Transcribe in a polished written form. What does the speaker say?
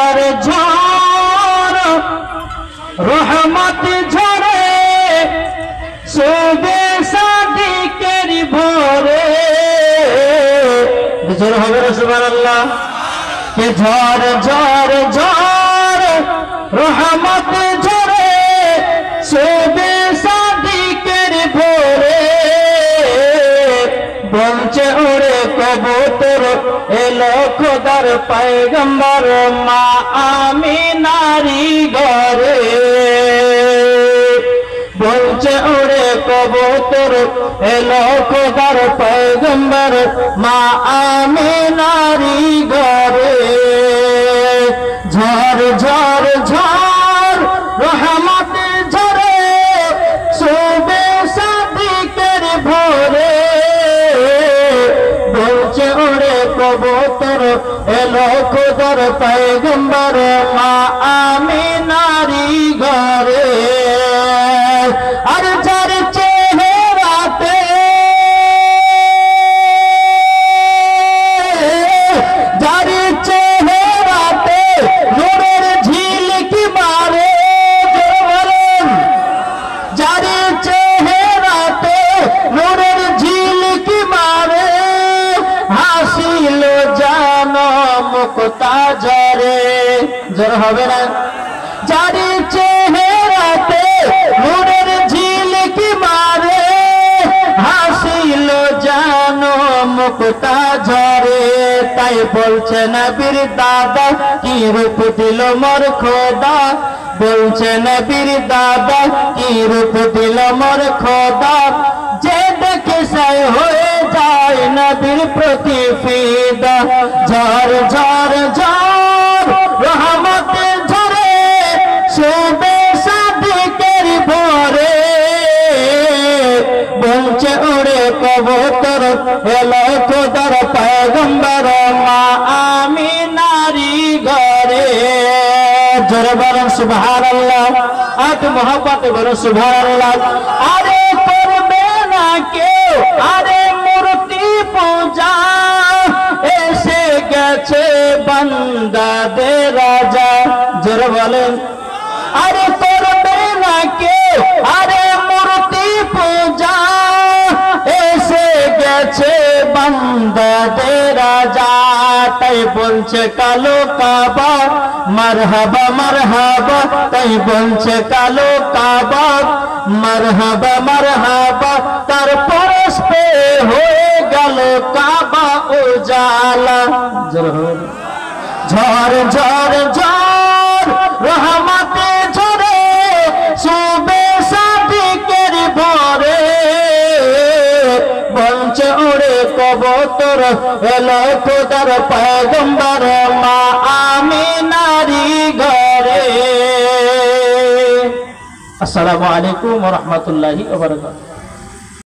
ঝড় ঝড় রহমত ঝরে শোবে সাদিকের ভোরে। জোর হবে না সুবহানাল্লাহ। কে ঝড় ঝড় ঝড় রহমত ঝরে শোবে সাদিকের ভোরে। বলছে ওরে কবুতর এলো খোদার পয়গম্বর মা আমিনারি ঘরে। বলছে ওরে কবুতর এলো খোদার পয়গম্বর মা আমিনারি ঘরে। ঝড় ঝড় ঝড় রহমত ঝরে শোবে সাদিকের ভোরে। বলছে ওরে কবুতর এলো খোদার পয়গম্বর মা আমিনারি ঘরে। আর যার চেহারাতে যার চেহারাতে নূরের ঝিলকি মারে। বলেন যার চেহারাতে নূরের ঝিলকি মারে হাসিল জান মুক্তা ঝরে। জোর হবে না। যার চেহারাতে নূরের ঝিলকি মারে হাসিল জান মুক্তা ঝরে। তাই বলছে নবীর দাদা কি রূপ দিল মোর খোদা। বলছে নবীর দাদা কি রূপ দিল মোর খোদা। যে দেখে সাই হয়ে যায় নবীর প্রতি ফিদা। ঝড় ঝড় ঝড় রহমত ঝরে শোবে সাদিকের ভোরে। বলছে ওরে কবুতর এলো খোদার পয়গম্বর মা আমিনারি ঘরে। জোরে বলেন সুবহানাল্লাহ। আজ মোহাম্মত বলো সুবহানাল্লাহ। আরে করবে না কেউ আরে মূর্তি পূজা এসে গেছে বান্দাদের রাজা। জোরে বলেন। আরে করবে না কেউ আরে মূর্তি পূজা এসে গেছে বান্দাদের রাজা। তাই বলছে কালো কাবা মারহাবা মারহাবা। তাই বলছে কালো কাবা মারহাবা মারহাবা। তার পরশ পে হয়ে গেল কাবা উজালা। ঝড় ঝড় ঝড় রহমত ঝরে শোবে সাদিকের ভোরে। বলছে ওরে কবুতর এলো খোদার পয়গম্বর মা আমিনারি ঘরে। আসসালামু আলাইকুম ওয়া রাহমাতুল্লাহি ওয়া বারাকাতুহু।